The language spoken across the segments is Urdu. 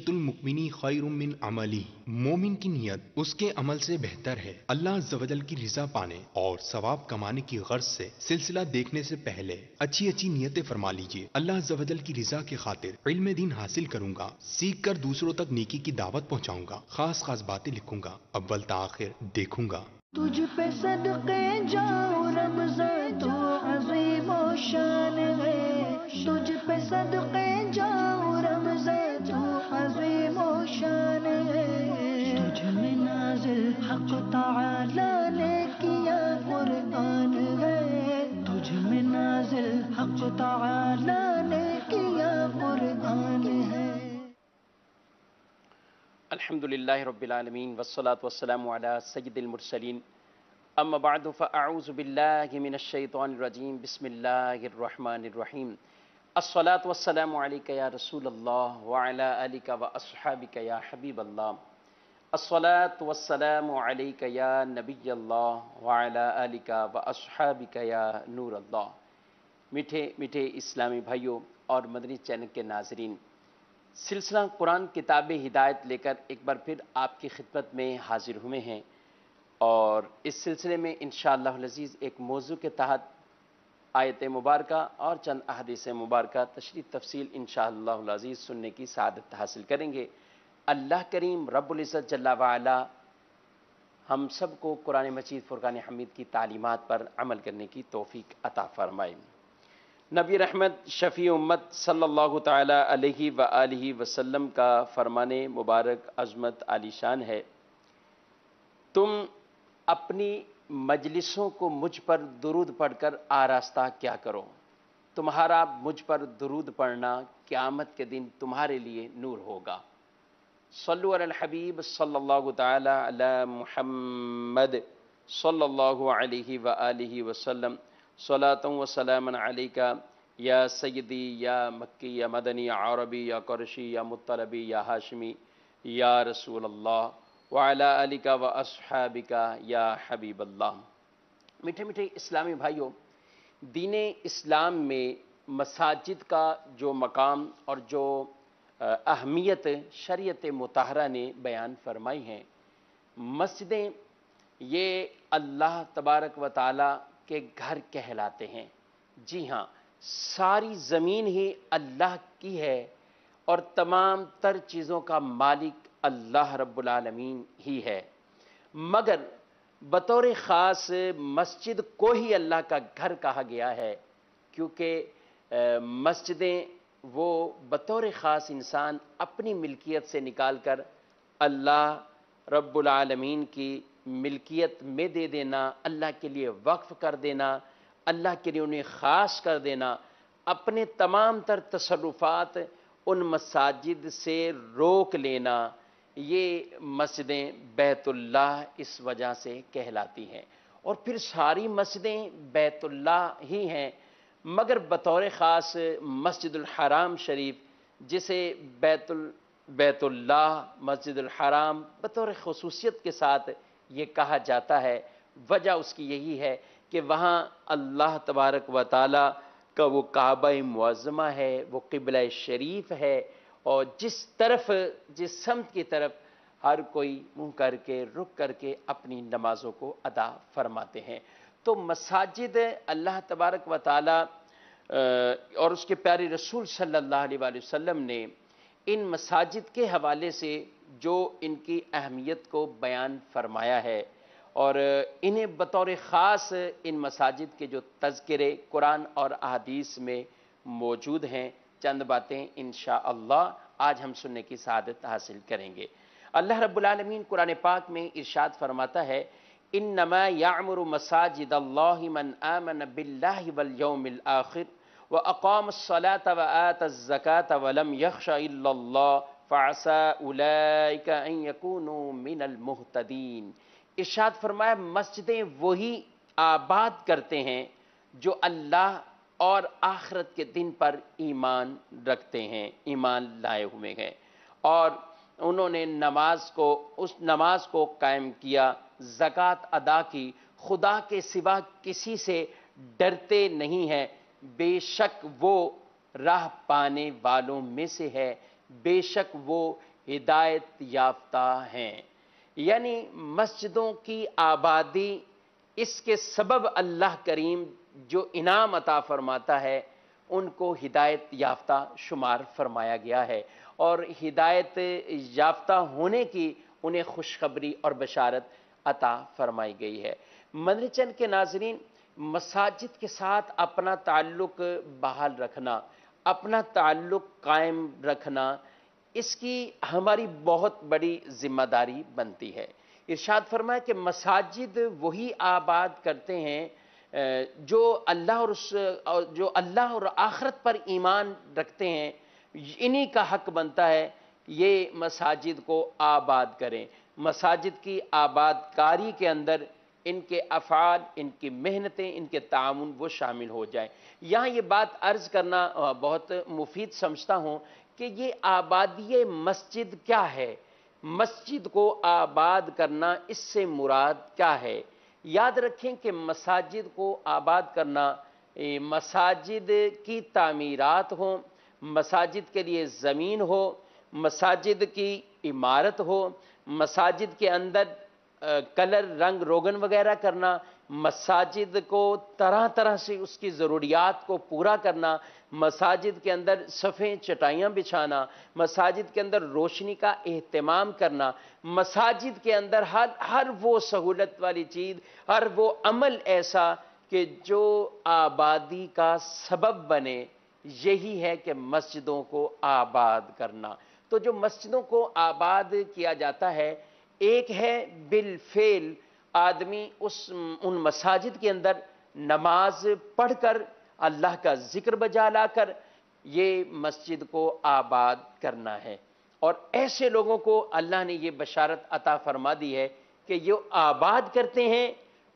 نیت المؤمنی خیر من عملی، مومن کی نیت اس کے عمل سے بہتر ہے اللہ عز و جل کی رضا پانے اور ثواب کمانے کی غرض سے سلسلہ دیکھنے سے پہلے اچھی اچھی نیتیں فرما لیجئے۔ اللہ عز و جل کی رضا کی خاطر علم دین حاصل کروں گا، سیکھ کر دوسروں تک نیکی کی دعوت پہنچاؤں گا، خاص خاص باتیں لکھوں گا، اول تاخیر دیکھوں گا۔ تجھ پہ صدقے جاؤں رمضان تو عظیم و شان ہے، تجھ پہ صدقے جاؤں رمضان تو عظیم و شان ہے، تجھ میں نازل حق تعالی نے کیا قرآن ہے، تجھ میں نازل حق تعالی نے کیا قرآن ہے۔ الحمدللہ رب العالمین والصلاة والسلام علی سید المرسلین، اما بعد فاعوذ باللہ من الشیطان الرجیم، بسم اللہ الرحمن الرحیم۔ الصلاة والسلام علیک یا رسول اللہ وعلی آلک واصحابک یا حبیب اللہ، الصلاة والسلام علیک یا نبی اللہ وعلی آلک واصحابک یا نور اللہ۔ میٹھے میٹھے اسلامی بھائیوں اور مدنی چینل کے ناظرین، سلسلہ قرآن کتاب ہدایت لے کر ایک بار پھر آپ کی خدمت میں حاضر ہوئے ہیں، اور اس سلسلے میں انشاءاللہ العزیز ایک موضوع کے تحت آیت مبارکہ اور چند احادیث مبارکہ تشریح تفصیل انشاءاللہ العزیز سننے کی سعادت حاصل کریں گے۔ اللہ کریم رب العزت جل وعلا ہم سب کو قرآن مجید فرقان حمید کی تعلیمات پر عمل کرنے کی توفیق عطا فرمائے۔ نبی رحمت شفیع امت صلی اللہ تعالی علیہ وآلہ وسلم کا فرمان مبارک عظمت عالی شان ہے، تم اپنی مجلسوں کو مجھ پر درود پڑھ کر آراستہ کیا کرو، تمہارا مجھ پر درود پڑھنا قیامت کے دن تمہارے لیے نور ہوگا۔ صلو علی الحبیب صلی اللہ تعالی علی محمد صلی اللہ علیہ وآلہ وسلم، صلاۃ و سلام علیکہ یا سیدی یا مکی یا مدنی یا عربی یا قرشی یا مطلبی یا ہاشمی یا رسول اللہ وعلی آلک و اصحابک یا حبیب اللہ۔ میٹھے میٹھے اسلامی بھائیوں، دین اسلام میں مساجد کا جو مقام اور جو اہمیت شریعت مطہرہ نے بیان فرمائی ہیں، مسجدیں یہ اللہ تبارک و تعالی کے گھر کہلاتے ہیں۔ جی ہاں، ساری زمین ہی اللہ کی ہے اور تمام تر چیزوں کا مالک اللہ رب العالمین ہی ہے، مگر بطور خاص مسجد کو ہی اللہ کا گھر کہا گیا ہے، کیونکہ مسجدیں وہ بطور خاص انسان اپنی ملکیت سے نکال کر اللہ رب العالمین کی ملکیت میں دے دینا، اللہ کے لیے وقف کر دینا، اللہ کے لیے انہیں خاص کر دینا، اپنے تمام تر تصرفات ان مساجد سے روک لینا، یہ مسجدیں بیت اللہ اس وجہ سے کہلاتی ہیں۔ اور پھر ساری مسجدیں بیت اللہ ہی ہیں، مگر بطور خاص مسجد الحرام شریف، جسے بیت اللہ مسجد الحرام بطور خصوصیت کے ساتھ یہ کہا جاتا ہے، وجہ اس کی یہی ہے کہ وہاں اللہ تبارک و تعالی کا وہ کعبہ معظمہ ہے، وہ قبلہ شریف ہے، اور جس سمت کی طرف ہر کوئی منہ کر کے رک کر کے اپنی نمازوں کو ادا فرماتے ہیں۔ تو مساجد اللہ تبارک و تعالی اور اس کے پیارے رسول صلی اللہ علیہ وآلہ وسلم نے ان مساجد کے حوالے سے جو ان کی اہمیت کو بیان فرمایا ہے، اور انہیں بطور خاص ان مساجد کے جو تذکرے قرآن اور احادیث میں موجود ہیں، چند باتیں انشاءاللہ آج ہم سننے کی سعادت حاصل کریں گے۔ اللہ رب العالمین قرآن پاک میں ارشاد فرماتا ہے، انما یعمر مساجد اللہ من آمن باللہ والیوم الآخر واقام الصلاة وآت الزکاة ولم یخش الا اللہ فعسى اولئک ان یکونوا من المہتدین۔ ارشاد فرمایا، مسجدیں وہی آباد کرتے ہیں جو اللہ اور آخرت کے دن پر ایمان رکھتے ہیں، ایمان لائے ہوئے ہیں، اور انہوں نے اس نماز کو قائم کیا، زکوٰۃ ادا کی، خدا کے سوا کسی سے ڈرتے نہیں ہیں، بے شک وہ راہ پانے والوں میں سے ہے، بے شک وہ ہدایت یافتہ ہیں۔ یعنی مسجدوں کی آبادی، اس کے سبب اللہ کریم جو انعام عطا فرماتا ہے ان کو ہدایت یافتہ شمار فرمایا گیا ہے، اور ہدایت یافتہ ہونے کی انہیں خوشخبری اور بشارت عطا فرمائی گئی ہے۔ مدنی چینل کے ناظرین، مساجد کے ساتھ اپنا تعلق بحال رکھنا، اپنا تعلق قائم رکھنا، اس کی ہماری بہت بڑی ذمہ داری بنتی ہے۔ ارشاد فرمایا کہ مساجد وہی آباد کرتے ہیں جو اللہ اور آخرت پر ایمان رکھتے ہیں، انہی کا حق بنتا ہے یہ مساجد کو آباد کریں۔ مساجد کی آباد کاری کے اندر ان کے افعال، ان کی محنتیں، ان کے تعاون وہ شامل ہو جائیں۔ یہاں یہ بات عرض کرنا بہت مفید سمجھتا ہوں کہ یہ آبادی مسجد کیا ہے، مسجد کو آباد کرنا، اس سے مراد کیا ہے؟ یاد رکھیں کہ مساجد کو آباد کرنا، مساجد کی تعمیرات ہوں، مساجد کے لیے زمین ہو، مساجد کی عمارت ہو، مساجد کے اندر کلر، رنگ روگن وغیرہ کرنا، مساجد کو طرح طرح سے اس کی ضروریات کو پورا کرنا، مساجد کے اندر صفیں چٹائیاں بچھانا، مساجد کے اندر روشنی کا اہتمام کرنا، مساجد کے اندر ہر وہ سہولت والی چیز، ہر وہ عمل ایسا کہ جو آبادی کا سبب بنے، یہی ہے کہ مسجدوں کو آباد کرنا۔ تو جو مسجدوں کو آباد کیا جاتا ہے، ایک ہے بالفعل آدمی ان مساجد کے اندر نماز پڑھ کر، اللہ کا ذکر بجا لا کر یہ مسجد کو آباد کرنا ہے، اور ایسے لوگوں کو اللہ نے یہ بشارت عطا فرما دی ہے کہ جو آباد کرتے ہیں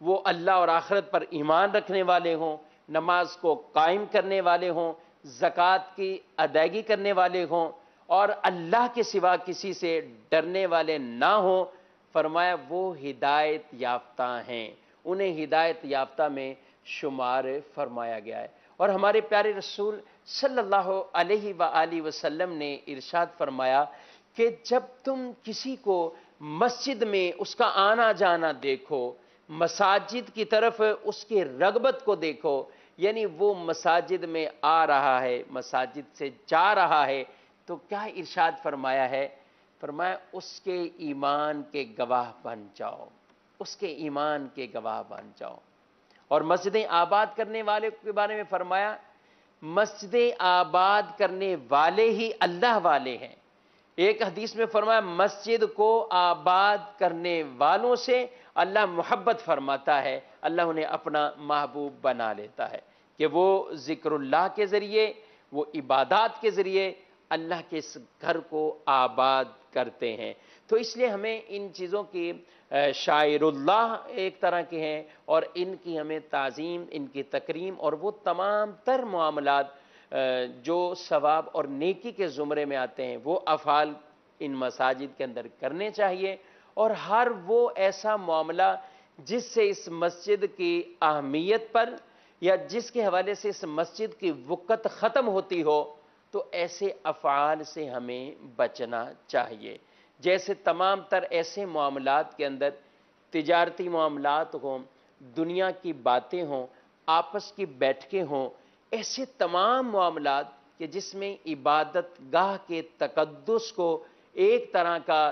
وہ اللہ اور آخرت پر ایمان رکھنے والے ہوں، نماز کو قائم کرنے والے ہوں، زکوٰۃ کی ادائیگی کرنے والے ہوں، اور اللہ کے سوا کسی سے ڈرنے والے نہ ہوں۔ فرمایا وہ ہدایت یافتہ ہیں، انہیں ہدایت یافتہ میں شمار فرمایا گیا ہے۔ اور ہمارے پیارے رسول صلی اللہ علیہ وآلہ وسلم نے ارشاد فرمایا کہ جب تم کسی کو مسجد میں اس کا آنا جانا دیکھو، مساجد کی طرف اس کی رغبت کو دیکھو، یعنی وہ مساجد میں آ رہا ہے، مساجد سے جا رہا ہے، تو کیا ارشاد فرمایا ہے؟ فرمایا اس کے ایمان کے گواہ بن جاؤ، اس کے ایمان کے گواہ بن جاؤ۔ اور مسجدیں آباد کرنے والے کے بارے میں فرمایا مسجدیں آباد کرنے والے ہی اللہ والے ہیں۔ ایک حدیث میں فرمایا مسجد کو آباد کرنے والوں سے اللہ محبت فرماتا ہے، اللہ انہیں اپنا محبوب بنا لیتا ہے کہ وہ ذکر اللہ کے ذریعے، وہ عبادات کے ذریعے اللہ کے اس گھر کو آباد کرتے ہیں۔ تو اس لیے ہمیں ان چیزوں کی شاعر اللہ ایک طرح کے ہیں، اور ان کی ہمیں تعظیم، ان کی تکریم، اور وہ تمام تر معاملات جو ثواب اور نیکی کے زمرے میں آتے ہیں وہ افعال ان مساجد کے اندر کرنے چاہیے، اور ہر وہ ایسا معاملہ جس سے اس مسجد کی اہمیت پر یا جس کے حوالے سے اس مسجد کی وقت ختم ہوتی ہو، تو ایسے افعال سے ہمیں بچنا چاہیے۔ جیسے تمام تر ایسے معاملات کے اندر تجارتی معاملات ہوں، دنیا کی باتیں ہوں، آپس کی بیٹھکیں ہوں، ایسے تمام معاملات کہ جس میں عبادت گاہ کے تقدس کو ایک طرح کا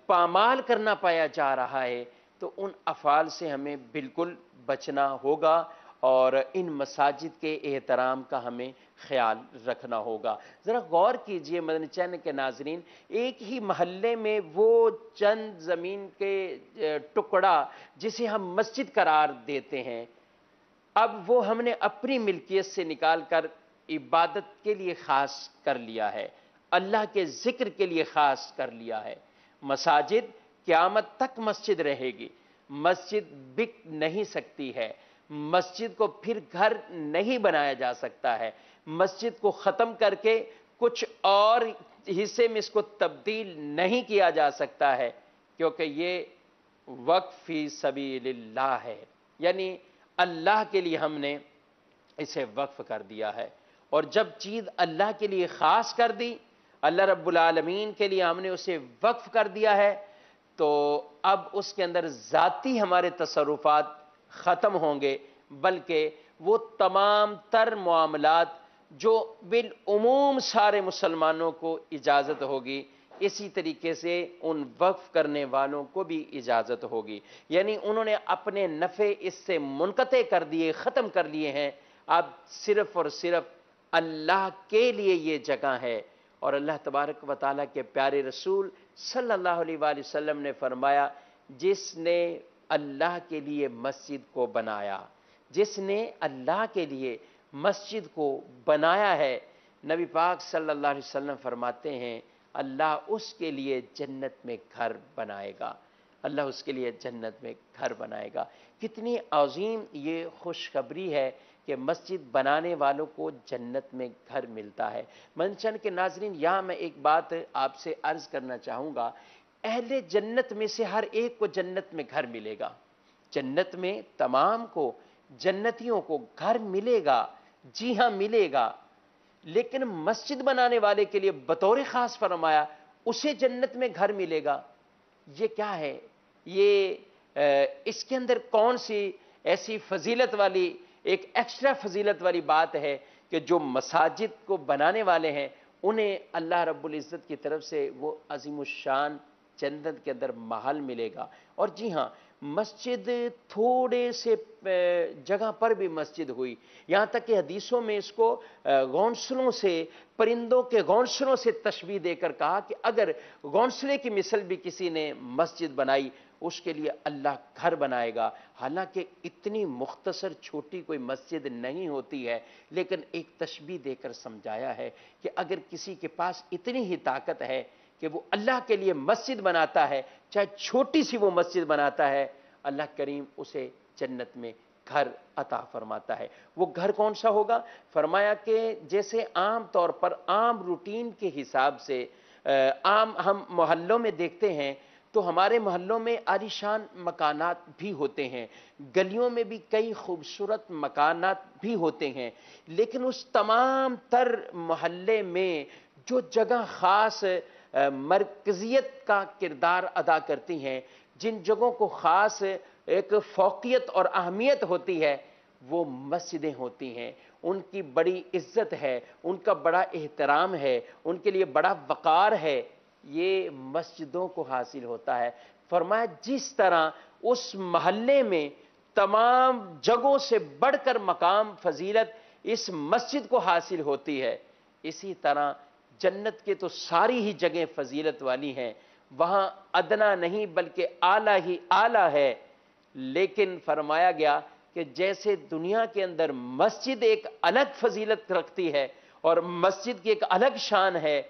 پامال کرنا پایا جا رہا ہے، تو ان افعال سے ہمیں بالکل بچنا ہوگا، اور ان مساجد کے احترام کا ہمیں خیال رکھنا ہوگا۔ ذرا غور کیجئے مدنی چینل کے ناظرین، ایک ہی محلے میں وہ چند زمین کے ٹکڑا جسے ہم مسجد قرار دیتے ہیں، اب وہ ہم نے اپنی ملکیت سے نکال کر عبادت کے لیے خاص کر لیا ہے، اللہ کے ذکر کے لیے خاص کر لیا ہے۔ مساجد قیامت تک مسجد رہے گی، مسجد بک نہیں سکتی ہے، مسجد کو پھر گھر نہیں بنایا جا سکتا ہے، مسجد کو ختم کر کے کچھ اور حصے میں اس کو تبدیل نہیں کیا جا سکتا ہے، کیونکہ یہ وقف فی سبیل اللہ ہے، یعنی اللہ کے لیے ہم نے اسے وقف کر دیا ہے۔ اور جب چیز اللہ کے لیے خاص کر دی، اللہ رب العالمین کے لیے ہم نے اسے وقف کر دیا ہے، تو اب اس کے اندر ذاتی ہمارے تصرفات ختم ہوں گے، بلکہ وہ تمام تر معاملات جو بالعموم سارے مسلمانوں کو اجازت ہوگی، اسی طریقے سے ان وقف کرنے والوں کو بھی اجازت ہوگی۔ یعنی انہوں نے اپنے نفع اس سے منقطع کر دیے، ختم کر لیے ہیں۔ اب صرف اور صرف اللہ کے لیے یہ جگہ ہے، اور اللہ تبارک و تعالیٰ کے پیارے رسول صلی اللہ علیہ وآلہ وسلم نے فرمایا، جس نے اللہ کے لیے مسجد کو بنایا، جس نے اللہ کے لیے مسجد کو بنایا ہے، نبی پاک صلی اللہ علیہ وسلم فرماتے ہیں اللہ اس کے لیے جنت میں گھر بنائے گا، اللہ اس کے لیے جنت میں گھر بنائے گا۔ کتنی عظیم یہ خوشخبری ہے کہ مسجد بنانے والوں کو جنت میں گھر ملتا ہے۔ منشن کے ناظرین، یہاں میں ایک بات آپ سے عرض کرنا چاہوں گا، اہل جنت میں سے ہر ایک کو جنت میں گھر ملے گا، جنت میں تمام کو، جنتیوں کو گھر ملے گا، جی ہاں ملے گا، لیکن مسجد بنانے والے کے لیے بطور خاص فرمایا اسے جنت میں گھر ملے گا۔ یہ کیا ہے؟ یہ اس کے اندر کون سی ایسی فضیلت والی، ایک ایکسٹرا فضیلت والی بات ہے کہ جو مساجد کو بنانے والے ہیں انہیں اللہ رب العزت کی طرف سے وہ عظیم الشان جنت کے اندر محل ملے گا۔ اور جی ہاں، مسجد تھوڑے سے جگہ پر بھی مسجد ہوئی، یہاں تک کہ حدیثوں میں اس کو گھونسلوں سے، پرندوں کے گھونسلوں سے تشبیہ دے کر کہا کہ اگر گھونسلے کی مثل بھی کسی نے مسجد بنائی اس کے لیے اللہ گھر بنائے گا۔ حالانکہ اتنی مختصر چھوٹی کوئی مسجد نہیں ہوتی ہے، لیکن ایک تشبیہ دے کر سمجھایا ہے کہ اگر کسی کے پاس اتنی ہی طاقت ہے کہ وہ اللہ کے لیے مسجد بناتا ہے، چاہے چھوٹی سی وہ مسجد بناتا ہے، اللہ کریم اسے جنت میں گھر عطا فرماتا ہے۔ وہ گھر کون سا ہوگا؟ فرمایا کہ جیسے عام طور پر عام روٹین کے حساب سے عام ہم محلوں میں دیکھتے ہیں تو ہمارے محلوں میں عالیشان مکانات بھی ہوتے ہیں، گلیوں میں بھی کئی خوبصورت مکانات بھی ہوتے ہیں، لیکن اس تمام تر محلے میں جو جگہ خاص مرکزیت کا کردار ادا کرتی ہیں، جن جگہوں کو خاص ایک فوقیت اور اہمیت ہوتی ہے، وہ مسجدیں ہوتی ہیں۔ ان کی بڑی عزت ہے، ان کا بڑا احترام ہے، ان کے لیے بڑا وقار ہے، یہ مسجدوں کو حاصل ہوتا ہے۔ فرمایا جس طرح اس محلے میں تمام جگہوں سے بڑھ کر مقام فضیلت اس مسجد کو حاصل ہوتی ہے، اسی طرح جنت کے تو ساری ہی جگہیں فضیلت والی ہیں، وہاں ادنا نہیں بلکہ اعلیٰ ہی اعلیٰ ہے۔ لیکن فرمایا گیا کہ جیسے دنیا کے اندر مسجد ایک الگ فضیلت رکھتی ہے اور مسجد کی ایک الگ شان ہے،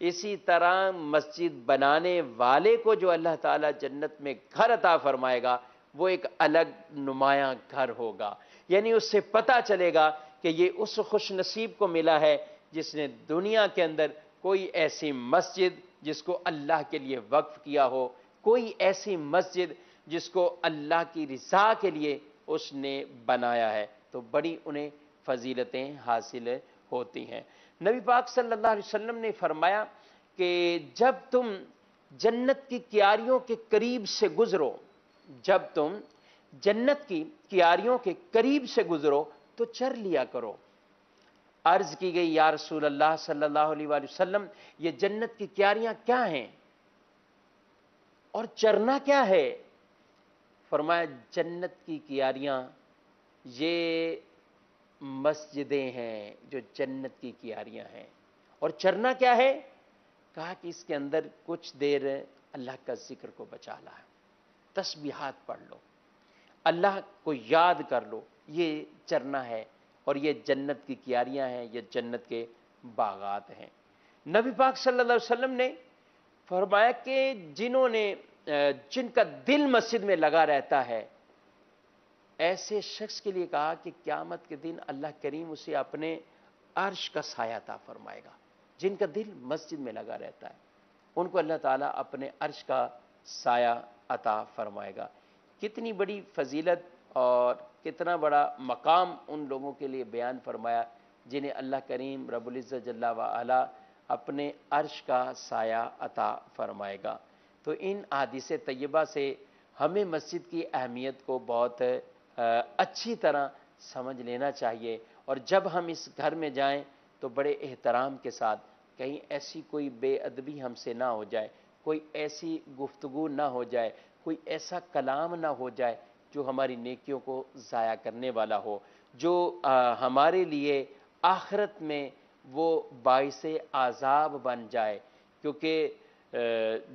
اسی طرح مسجد بنانے والے کو جو اللہ تعالیٰ جنت میں گھر عطا فرمائے گا وہ ایک الگ نمایاں گھر ہوگا۔ یعنی اس سے پتہ چلے گا کہ یہ اس خوش نصیب کو ملا ہے جس نے دنیا کے اندر کوئی ایسی مسجد جس کو اللہ کے لیے وقف کیا ہو، کوئی ایسی مسجد جس کو اللہ کی رضا کے لیے اس نے بنایا ہے، تو بڑی انہیں فضیلتیں حاصل ہوتی ہیں۔ نبی پاک صلی اللہ علیہ وسلم نے فرمایا کہ جب تم جنت کی کیاریوں کے قریب سے گزرو، جب تم جنت کی کیاریوں کے قریب سے گزرو تو چر لیا کرو۔ عرض کی گئی یا رسول اللہ صلی اللہ علیہ وآلہ وسلم، یہ جنت کی کیاریاں کیا ہیں اور چرنا کیا ہے؟ فرمایا جنت کی کیاریاں یہ مسجدیں ہیں جو جنت کی کیاریاں ہیں، اور چرنا کیا ہے؟ کہا کہ اس کے اندر کچھ دیر اللہ کا ذکر کو بچا لا، تسبیحات پڑھ لو، اللہ کو یاد کر لو، یہ چرنا ہے، اور یہ جنت کی کیاریاں ہیں، یہ جنت کے باغات ہیں۔ نبی پاک صلی اللہ علیہ وسلم نے فرمایا کہ جن کا دل مسجد میں لگا رہتا ہے، ایسے شخص کے لیے کہا کہ قیامت کے دن اللہ کریم اسے اپنے عرش کا سایہ عطا فرمائے گا۔ جن کا دل مسجد میں لگا رہتا ہے ان کو اللہ تعالیٰ اپنے عرش کا سایہ عطا فرمائے گا۔ کتنی بڑی فضیلت اور کتنا بڑا مقام ان لوگوں کے لیے بیان فرمایا جنہیں اللہ کریم رب العزت جل وعلا اپنے عرش کا سایہ عطا فرمائے گا۔ تو ان احادیث طیبہ سے ہمیں مسجد کی اہمیت کو بہت اچھی طرح سمجھ لینا چاہیے، اور جب ہم اس گھر میں جائیں تو بڑے احترام کے ساتھ، کہیں ایسی کوئی بے ادبی ہم سے نہ ہو جائے، کوئی ایسی گفتگو نہ ہو جائے، کوئی ایسا کلام نہ ہو جائے جو ہماری نیکیوں کو ضائع کرنے والا ہو، جو ہمارے لیے آخرت میں وہ باعث عذاب بن جائے۔ کیونکہ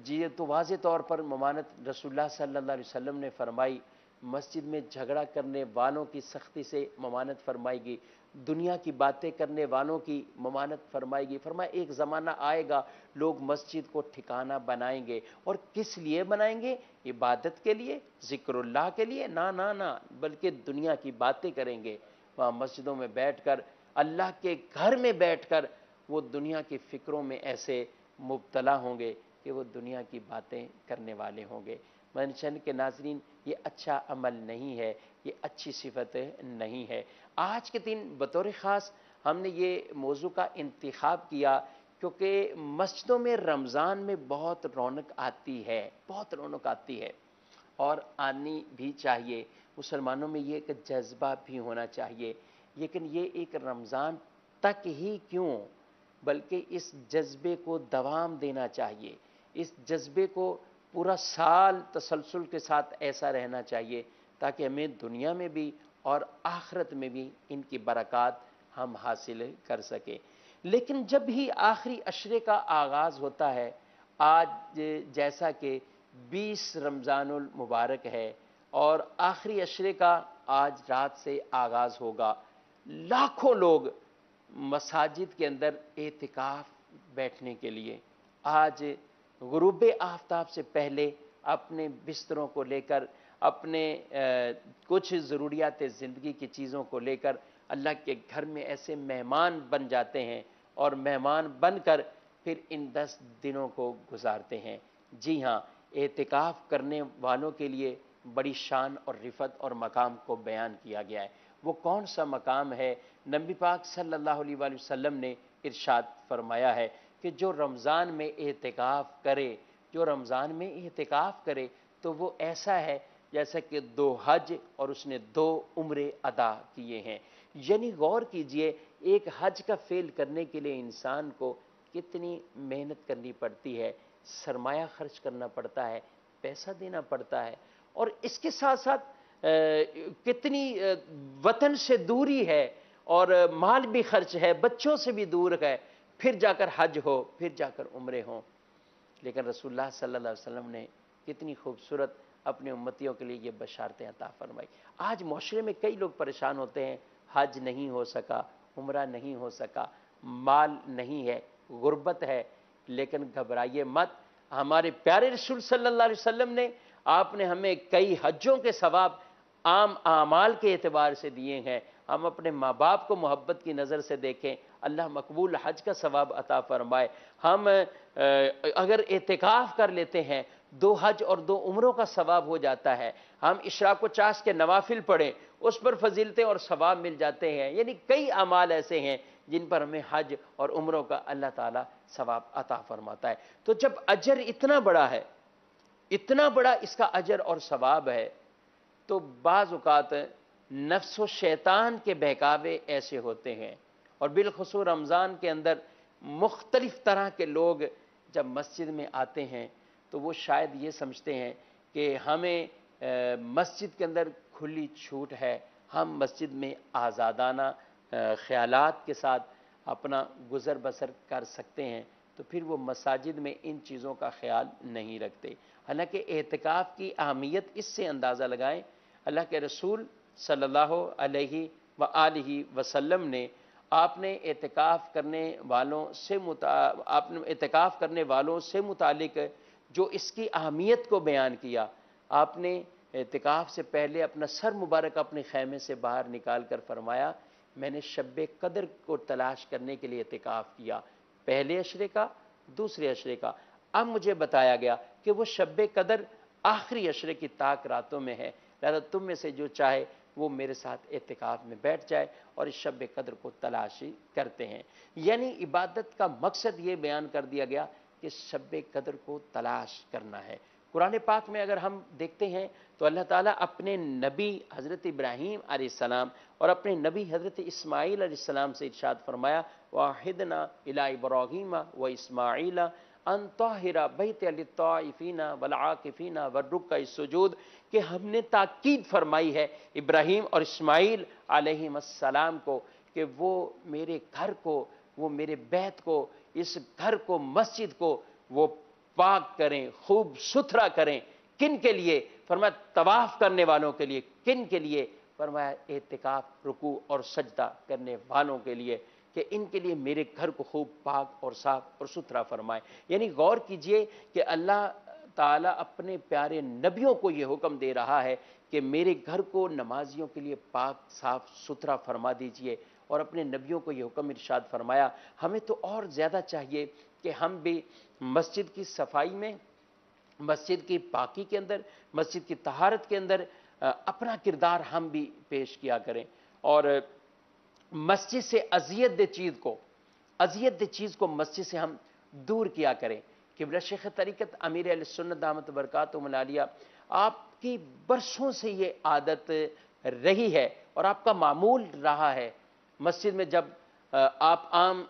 یہ تو واضح طور پر ممانت رسول اللہ صلی اللہ علیہ وسلم نے فرمائی، مسجد میں جھگڑا کرنے والوں کی سختی سے ممانت فرمائی گئی، دنیا کی باتیں کرنے والوں کی ممانت فرمائی گئی۔ فرمایا ایک زمانہ آئے گا لوگ مسجد کو ٹھکانہ بنائیں گے، اور کس لیے بنائیں گے؟ عبادت کے لیے، ذکر اللہ کے لیے؟ نہ، بلکہ دنیا کی باتیں کریں گے۔ وہاں مسجدوں میں بیٹھ کر، اللہ کے گھر میں بیٹھ کر وہ دنیا کی فکروں میں ایسے مبتلا ہوں گے کہ وہ دنیا کی باتیں کرنے والے ہوں گے۔ منشن کے ناظرین، یہ اچھا عمل نہیں ہے، یہ اچھی صفت نہیں ہے۔ آج کے دن بطور خاص ہم نے یہ موضوع کا انتخاب کیا کیونکہ مسجدوں میں رمضان میں بہت رونق آتی ہے، بہت رونق آتی ہے، اور آنی بھی چاہیے۔ مسلمانوں میں یہ ایک جذبہ بھی ہونا چاہیے، لیکن یہ ایک رمضان تک ہی کیوں، بلکہ اس جذبے کو دوام دینا چاہیے، اس جذبے کو پورا سال تسلسل کے ساتھ ایسا رہنا چاہیے تاکہ ہمیں دنیا میں بھی اور آخرت میں بھی ان کی برکات ہم حاصل کر سکیں۔ لیکن جب ہی آخری عشرے کا آغاز ہوتا ہے، آج جیسا کہ 20 رمضان المبارک ہے اور آخری عشرے کا آج رات سے آغاز ہوگا، لاکھوں لوگ مساجد کے اندر اعتکاف بیٹھنے کے لیے آج غروب آفتاب سے پہلے اپنے بستروں کو لے کر، اپنے کچھ ضروریات زندگی کی چیزوں کو لے کر اللہ کے گھر میں ایسے مہمان بن جاتے ہیں، اور مہمان بن کر پھر ان 10 دنوں کو گزارتے ہیں۔ جی ہاں، اعتکاف کرنے والوں کے لیے بڑی شان اور رفعت اور مقام کو بیان کیا گیا ہے۔ وہ کون سا مقام ہے؟ نبی پاک صلی اللہ علیہ وآلہ وسلم نے ارشاد فرمایا ہے کہ جو رمضان میں اعتکاف کرے، جو رمضان میں اعتکاف کرے تو وہ ایسا ہے جیسا کہ 2 حج اور اس نے 2 عمرے ادا کیے ہیں۔ یعنی غور کیجئے، ایک حج کا فعل کرنے کے لیے انسان کو کتنی محنت کرنی پڑتی ہے، سرمایہ خرچ کرنا پڑتا ہے، پیسہ دینا پڑتا ہے، اور اس کے ساتھ ساتھ کتنی وطن سے دوری ہے، اور مال بھی خرچ ہے، بچوں سے بھی دور ہے، پھر جا کر حج ہو، پھر جا کر عمرے ہوں۔ لیکن رسول اللہ صلی اللہ علیہ وسلم نے کتنی خوبصورت اپنے امتیوں کے لیے یہ بشارتیں عطا فرمائی۔ آج معاشرے میں کئی لوگ پریشان ہوتے ہیں، حج نہیں ہو سکا، عمرہ نہیں ہو سکا، مال نہیں ہے، غربت ہے، لیکن گھبرائیے مت۔ ہمارے پیارے رسول صلی اللہ علیہ وسلم نے، آپ نے ہمیں کئی حجوں کے ثواب عام اعمال کے اعتبار سے دیے ہیں۔ ہم اپنے ماں باپ کو محبت کی نظر سے دیکھیں، اللہ مقبول حج کا ثواب عطا فرمائے۔ ہم اگر اعتکاف کر لیتے ہیں، 2 حج اور 2 عمروں کا ثواب ہو جاتا ہے۔ ہم اشراق و چاش کے نوافل پڑھیں، اس پر فضیلتیں اور ثواب مل جاتے ہیں۔ یعنی کئی اعمال ایسے ہیں جن پر ہمیں حج اور عمروں کا اللہ تعالیٰ ثواب عطا فرماتا ہے۔ تو جب اجر اتنا بڑا ہے، اتنا بڑا اس کا اجر اور ثواب ہے، تو بعض اوقات نفس و شیطان کے بہکاوے ایسے ہوتے ہیں، اور بالخصوص رمضان کے اندر مختلف طرح کے لوگ جب مسجد میں آتے ہیں تو وہ شاید یہ سمجھتے ہیں کہ ہمیں مسجد کے اندر کھلی چھوٹ ہے، ہم مسجد میں آزادانہ خیالات کے ساتھ اپنا گزر بسر کر سکتے ہیں، تو پھر وہ مساجد میں ان چیزوں کا خیال نہیں رکھتے۔ حالانکہ اعتکاف کی اہمیت اس سے اندازہ لگائیں، اللہ کے رسول صلی اللہ علیہ وآلہ وسلم نے، آپ نے اعتکاف کرنے والوں سے متعلق جو اس کی اہمیت کو بیان کیا، آپ نے اعتکاف سے پہلے اپنا سر مبارک اپنے خیمے سے باہر نکال کر فرمایا، میں نے شب قدر کو تلاش کرنے کے لیے اعتکاف کیا، پہلے عشرے کا، دوسرے عشرے کا۔ اب مجھے بتایا گیا کہ وہ شب قدر آخری عشرے کی تاک راتوں میں ہے، لہذا تم میں سے جو چاہے وہ میرے ساتھ اعتکاف میں بیٹھ جائے اور اس شب قدر کو تلاشی کرتے ہیں۔ یعنی عبادت کا مقصد یہ بیان کر دیا گیا کہ شب قدر کو تلاش کرنا ہے۔ قرآن پاک میں اگر ہم دیکھتے ہیں تو اللہ تعالیٰ اپنے نبی حضرت ابراہیم علیہ السلام اور اپنے نبی حضرت اسماعیل علیہ السلام سے ارشاد فرمایا وَاحِدْنَا إِلَىٰ إِبْرَاهِيمَ وَإِسْمَاعِيلَ أَن طَاهِرَ بَيْتَ لِلطَّائِفِينَ وَالْعَاكِفِينَ وَالرُّكَّعِ السُّجُودِ کہ ہم نے تاکید فرمائی ہے ابراہیم اور اسماعیل علیہ السلام کو کہ وہ میرے گھر کو، وہ میرے بیت کو، اس گھر کو، مسجد کو وہ پاک کریں، خوب ستھرا کریں۔ کن کے لیے؟ فرمایا طواف کرنے والوں کے لیے۔ کن کے لیے؟ فرمایا اعتکاف، رکوع اور سجدہ کرنے والوں کے لیے، کہ ان کے لیے میرے گھر کو خوب پاک اور صاف اور ستھرا فرمائے۔ یعنی غور کیجئے کہ اللہ تعالیٰ اپنے پیارے نبیوں کو یہ حکم دے رہا ہے کہ میرے گھر کو نمازیوں کے لیے پاک صاف ستھرا فرما دیجئے، اور اپنے نبیوں کو یہ حکم ارشاد فرمایا۔ ہمیں تو اور زیادہ چاہیے کہ ہم بھی مسجد کی صفائی میں، مسجد کی پاکی کے اندر، مسجد کی طہارت کے اندر اپنا کردار ہم بھی پیش کیا کریں، اور مسجد سے اذیت دہ چیز کو مسجد سے ہم دور کیا کریں۔ قبلہ شیخ طریقت امیر اہل سنت دامت برکاتہم العالیہ، آپ کی برسوں سے یہ عادت رہی ہے اور آپ کا معمول رہا ہے۔ مسجد میں جب آپ عام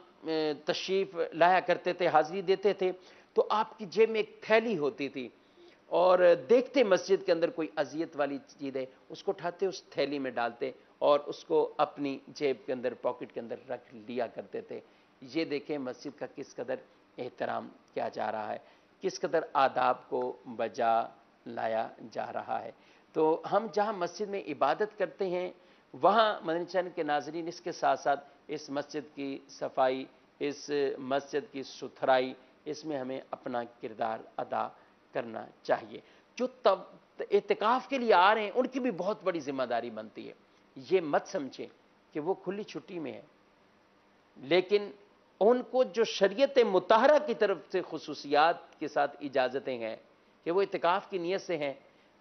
تشریف لایا کرتے تھے، حاضری دیتے تھے، تو آپ کی جیب میں ایک تھیلی ہوتی تھی، اور دیکھتے مسجد کے اندر کوئی اذیت والی چیز ہے، اس کو اٹھاتے، اس تھیلی میں ڈالتے اور اس کو اپنی جیب کے اندر، پاکٹ کے اندر رکھ لیا کرتے تھے۔ یہ دیکھیں مسجد کا کس قدر احترام کیا جا رہا ہے، کس قدر آداب کو بجا لایا جا رہا ہے۔ تو ہم جہاں مسجد میں عبادت کرتے ہیں، وہاں مدنی چینل کے ناظرین اس کے ساتھ ساتھ اس مسجد کی صفائی، اس مسجد کی ستھرائی، اس میں ہمیں اپنا کردار ادا کرنا چاہیے۔ جو اعتکاف کے لیے آ رہے ہیں ان کی بھی بہت بڑی ذمہ داری بنتی ہے۔ یہ مت سمجھیں کہ وہ کھلی چھٹی میں ہے، لیکن ان کو جو شریعت مطہرہ کی طرف سے خصوصیات کے ساتھ اجازتیں ہیں کہ وہ اعتکاف کی نیت سے ہیں۔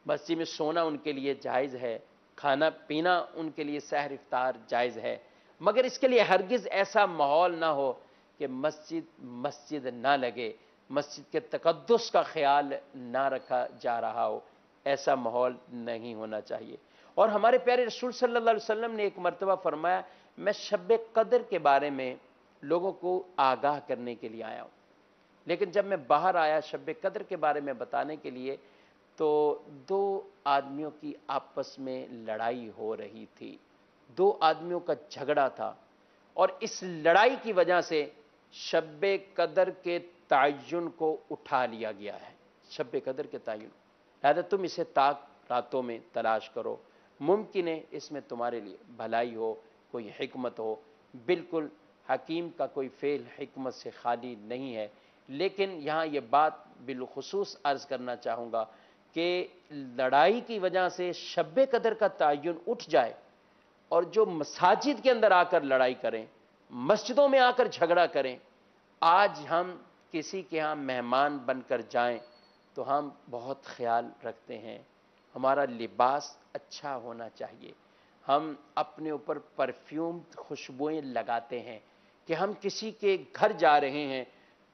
مسجد میں سونا ان کے لیے جائز ہے، کھانا پینا ان کے لیے سحر افطار جائز ہے، مگر اس کے لیے ہرگز ایسا ماحول نہ ہو کہ مسجد نہ لگے، مسجد کے تقدس کا خیال نہ رکھا جا رہا ہو، ایسا ماحول نہیں ہونا چاہیے۔ اور ہمارے پیارے رسول صلی اللہ علیہ وسلم نے ایک مرتبہ فرمایا، میں شب قدر کے بارے میں لوگوں کو آگاہ کرنے کے لیے آیا ہوں، لیکن جب میں باہر آیا شب قدر کے بارے میں بتانے کے لیے، تو دو آدمیوں کی آپس میں لڑائی ہو رہی تھی، دو آدمیوں کا جھگڑا تھا، اور اس لڑائی کی وجہ سے شب قدر کے تعین کو اٹھا لیا گیا ہے۔ شب قدر کے تعین، لہذا تم اسے تاک راتوں میں تلاش کرو، ممکن ہے اس میں تمہارے لیے بھلائی ہو، کوئی حکمت ہو۔ بالکل حکیم کا کوئی فعل حکمت سے خالی نہیں ہے، لیکن یہاں یہ بات بالخصوص عرض کرنا چاہوں گا کہ لڑائی کی وجہ سے شب قدر کا تعین اٹھ جائے، اور جو مساجد کے اندر آ کر لڑائی کریں، مسجدوں میں آ کر جھگڑا کریں۔ آج ہم کسی کے ہاں مہمان بن کر جائیں تو ہم بہت خیال رکھتے ہیں، ہمارا لباس اچھا ہونا چاہیے، ہم اپنے اوپر پرفیوم خوشبوئیں لگاتے ہیں کہ ہم کسی کے گھر جا رہے ہیں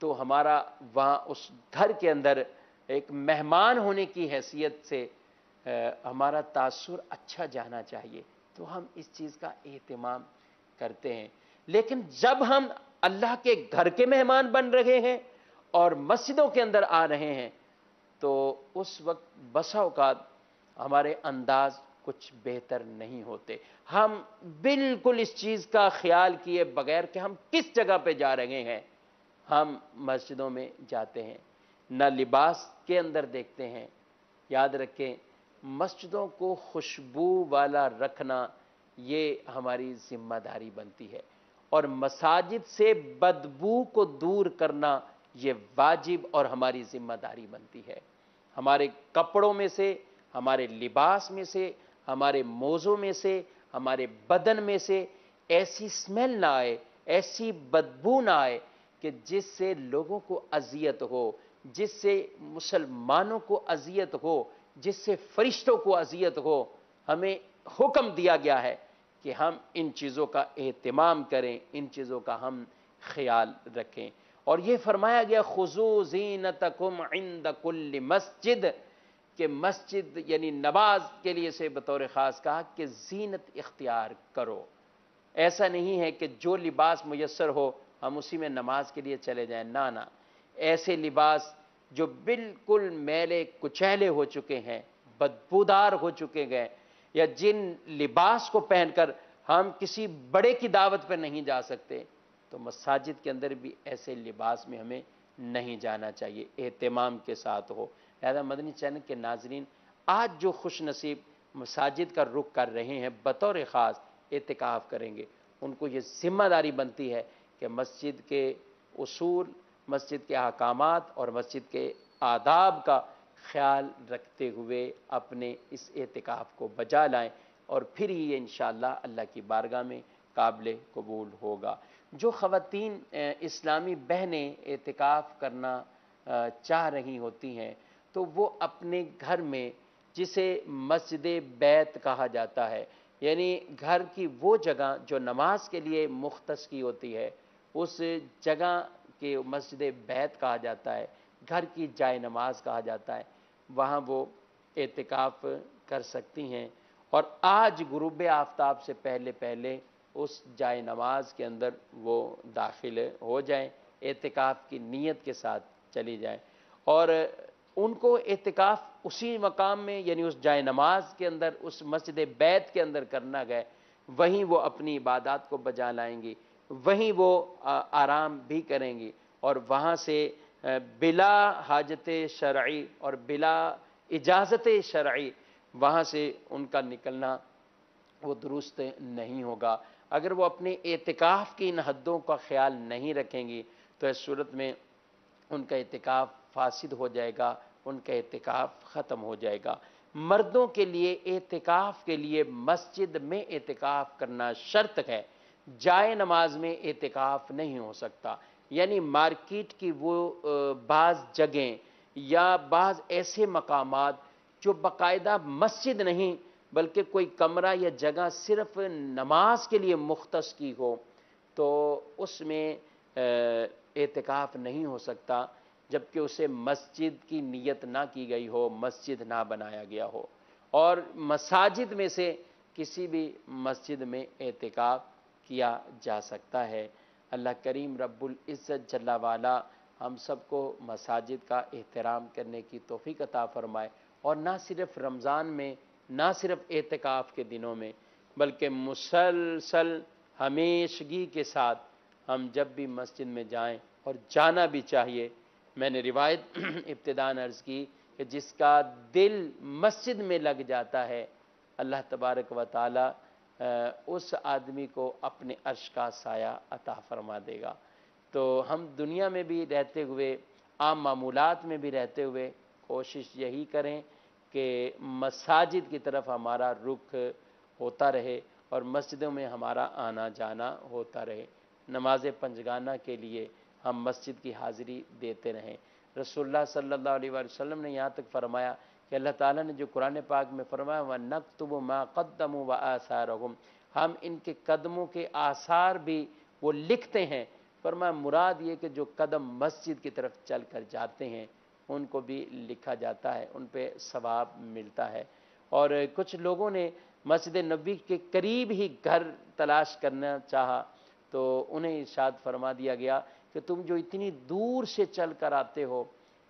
تو ہمارا وہاں اس گھر کے اندر ایک مہمان ہونے کی حیثیت سے ہمارا تاثر اچھا جانا چاہیے، تو ہم اس چیز کا اہتمام کرتے ہیں۔ لیکن جب ہم اللہ کے گھر کے مہمان بن رہے ہیں اور مسجدوں کے اندر آ رہے ہیں، تو اس وقت بسا اوقات ہمارے انداز کچھ بہتر نہیں ہوتے۔ ہم بالکل اس چیز کا خیال کیے بغیر کہ ہم کس جگہ پہ جا رہے ہیں، ہم مسجدوں میں جاتے ہیں، نہ لباس کے اندر دیکھتے ہیں۔ یاد رکھیں، مسجدوں کو خوشبو والا رکھنا یہ ہماری ذمہ داری بنتی ہے، اور مساجد سے بدبو کو دور کرنا یہ واجب اور ہماری ذمہ داری بنتی ہے۔ ہمارے کپڑوں میں سے، ہمارے لباس میں سے، ہمارے موزوں میں سے، ہمارے بدن میں سے ایسی سمیل نہ آئے، ایسی بدبو نہ آئے کہ جس سے لوگوں کو اذیت ہو، جس سے مسلمانوں کو اذیت ہو، جس سے فرشتوں کو اذیت ہو۔ ہمیں حکم دیا گیا ہے کہ ہم ان چیزوں کا اہتمام کریں، ان چیزوں کا ہم خیال رکھیں۔ اور یہ فرمایا گیا خُذُوا زِینَتَکُمْ عِندَ کُلِّ مسجد، کہ مسجد یعنی نماز کے لیے سے بطور خاص کہا کہ زینت اختیار کرو۔ ایسا نہیں ہے کہ جو لباس میسر ہو ہم اسی میں نماز کے لیے چلے جائیں، نہ ایسے لباس جو بالکل میلے کچیلے ہو چکے ہیں، بدبودار ہو چکے گئے، یا جن لباس کو پہن کر ہم کسی بڑے کی دعوت پر نہیں جا سکتے، تو مساجد کے اندر بھی ایسے لباس میں ہمیں نہیں جانا چاہیے، اہتمام کے ساتھ ہو۔ لہذا مدنی چینل کے ناظرین آج جو خوش نصیب مساجد کا رخ کر رہے ہیں، بطور خاص اعتکاف کریں گے، ان کو یہ ذمہ داری بنتی ہے کہ مسجد کے اصول، مسجد کے احکامات اور مسجد کے آداب کا خیال رکھتے ہوئے اپنے اس اعتکاف کو بجا لائیں، اور پھر ہی یہ انشاءاللہ اللہ کی بارگاہ میں قابل قبول ہوگا۔ جو خواتین اسلامی بہنیں اعتکاف کرنا چاہ رہی ہوتی ہیں تو وہ اپنے گھر میں، جسے مسجد بیت کہا جاتا ہے، یعنی گھر کی وہ جگہ جو نماز کے لیے مختص کی ہوتی ہے، اس جگہ کے مسجد بیت کہا جاتا ہے، گھر کی جائے نماز کہا جاتا ہے، وہاں وہ اعتکاف کر سکتی ہیں، اور آج غروب آفتاب سے پہلے پہلے اس جائے نماز کے اندر وہ داخل ہو جائیں، اعتکاف کی نیت کے ساتھ چلی جائیں، اور ان کو اعتکاف اسی مقام میں یعنی اس جائے نماز کے اندر، اس مسجد بیت کے اندر کرنا گئے، وہیں وہ اپنی عبادات کو بجا لائیں گی، وہیں وہ آرام بھی کریں گی، اور وہاں سے بلا حاجت شرعی اور بلا اجازت شرعی وہاں سے ان کا نکلنا وہ درست نہیں ہوگا۔ اگر وہ اپنے اعتکاف کی ان حدوں کا خیال نہیں رکھیں گی تو اس صورت میں ان کا اعتکاف فاسد ہو جائے گا، ان کا اعتکاف ختم ہو جائے گا۔ مردوں کے لیے اعتکاف کے لیے مسجد میں اعتکاف کرنا شرط ہے، جائے نماز میں اعتکاف نہیں ہو سکتا، یعنی مارکیٹ کی وہ بعض جگہیں یا بعض ایسے مقامات جو باقاعدہ مسجد نہیں بلکہ کوئی کمرہ یا جگہ صرف نماز کے لیے مختص کی ہو، تو اس میں اعتکاف نہیں ہو سکتا جبکہ اسے مسجد کی نیت نہ کی گئی ہو، مسجد نہ بنایا گیا ہو۔ اور مساجد میں سے کسی بھی مسجد میں اعتکاف کیا جا سکتا ہے۔ اللہ کریم رب العزت جل والا ہم سب کو مساجد کا احترام کرنے کی توفیق عطا فرمائے، اور نہ صرف رمضان میں، نہ صرف اعتکاف کے دنوں میں، بلکہ مسلسل ہمیشگی کے ساتھ ہم جب بھی مسجد میں جائیں، اور جانا بھی چاہیے۔ میں نے روایت ابتداءً عرض کی کہ جس کا دل مسجد میں لگ جاتا ہے اللہ تبارک و تعالی اس آدمی کو اپنے عرش کا سایہ عطا فرما دے گا۔ تو ہم دنیا میں بھی رہتے ہوئے، عام معمولات میں بھی رہتے ہوئے کوشش یہی کریں کہ مساجد کی طرف ہمارا رخ ہوتا رہے اور مسجدوں میں ہمارا آنا جانا ہوتا رہے۔ نماز پنجگانہ کے لیے ہم مسجد کی حاضری دیتے رہیں۔ رسول اللہ صلی اللہ علیہ وآلہ وسلم نے یہاں تک فرمایا کہ اللہ تعالیٰ نے جو قرآن پاک میں فرمایا وَنَكْتُبُ مَا قَدَّمُوا وَآثَارَهُمْ، ہم ان کے قدموں کے آثار بھی وہ لکھتے ہیں۔ فرمایا مراد یہ کہ جو قدم مسجد کی طرف چل کر جاتے ہیں ان کو بھی لکھا جاتا ہے، ان پہ ثواب ملتا ہے۔ اور کچھ لوگوں نے مسجد نبوی کے قریب ہی گھر تلاش کرنا چاہا تو انہیں ارشاد فرما دیا گیا کہ تم جو اتنی دور سے چل کر آتے ہو،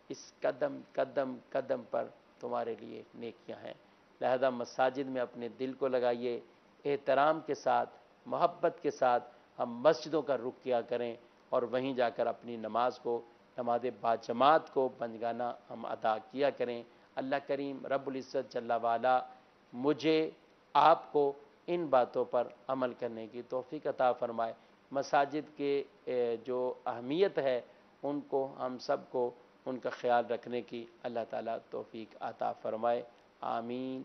اس قدم قدم قدم پر تمہارے لیے نیکیاں ہیں۔ لہذا مساجد میں اپنے دل کو لگائیے، احترام کے ساتھ، محبت کے ساتھ ہم مسجدوں کا رخ کیا کریں، اور وہیں جا کر اپنی نماز کو، نماز باجماعت کو پنجگانہ ہم ادا کیا کریں۔ اللہ کریم رب العزت جل والا مجھے آپ کو ان باتوں پر عمل کرنے کی توفیق عطا فرمائے۔ مساجد کے جو اہمیت ہے ان کو ہم سب کو ان کا خیال رکھنے کی اللہ تعالیٰ توفیق عطا فرمائے، آمین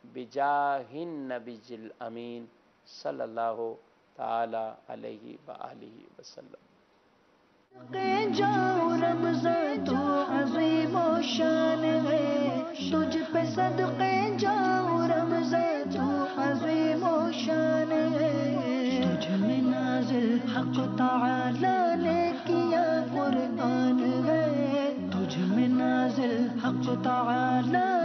بجاہ النبی الامین صلی اللہ تعالی علیہ وآلہ وسلم۔ جاؤ رمضان تو عظیم و شان ہے، تجھ پہ صدقے جاؤ رمضان تو عظیم تعالی